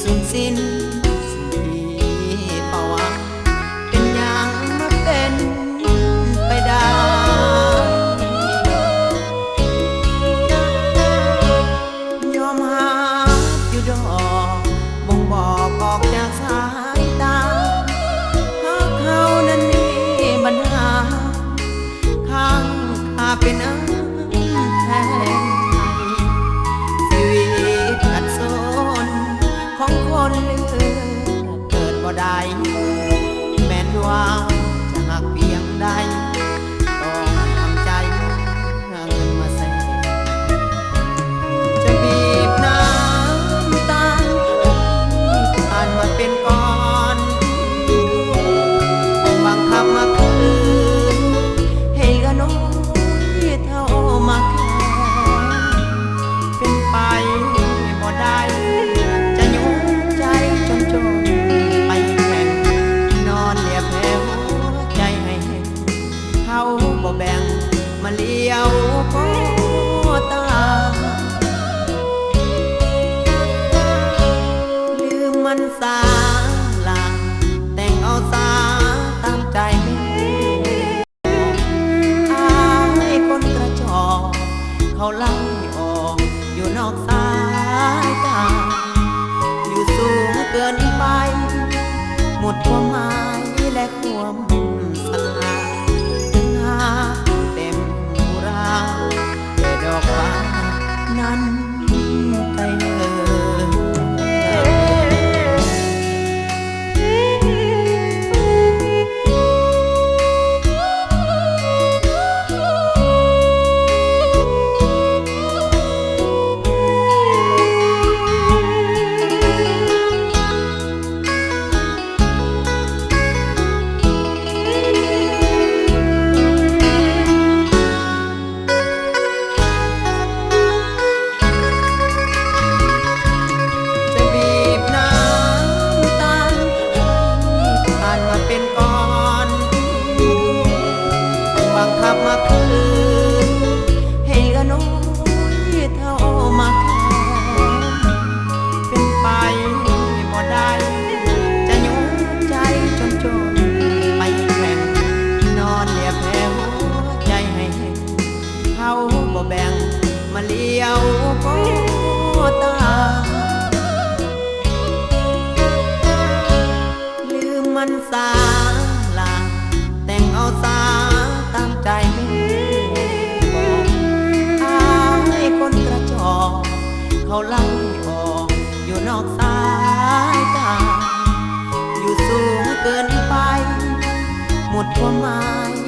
สุดสิ้นสิ่งที่ภาวะเป็นอย่างมาเป็นไปได้ยอมหาอยู่ดอกบ่งบอกออกจากสายตาหากเขานั้นมีปัญหาข้างข้าเป็นแทนชีวิตขัดสนของคนเลือกเกิดบ่ได้แม้นว่าจะหักเพียงใดต้องทำใจเงินมาใส่จะบีบน้ำตาผ่านมาเป็นก้อนบังคับมาคืนให้กระน้อยเท่ามาแค่เป็นไปบ่ได้จะยุ่งใจจนไปแข่งนอนเลียแผลหัวใจให้แห้งเขาบ่แบ่งมาเลี้ยวก็ตาลืมมันสาลาแต่งเอาสาตามใจอายคนกระจอกเขาไล่ออกอยู่นอกสายตาอยู่สูงเกินไปหมดความหมายและความศรัทธาถึงหาเต็มหูราแต่ดอกฟ้านั้นไกลบังคับมาคืนให้กระน้อยเท่ามาแค่เป็นไปบ่ได้จะยุ่งใจจนไปแข่งนอนเลียแผลหัวใจให้แห้งเขาบ่แบ่งมาเลี้ยวก็ตาลืมมันสาลาแต่งเอาสาตามใจไม่บอกอายคนกระจอกเขาไล่ออกอยู่นอกสายตาอยู่สูงเกินไปหมดความหมาย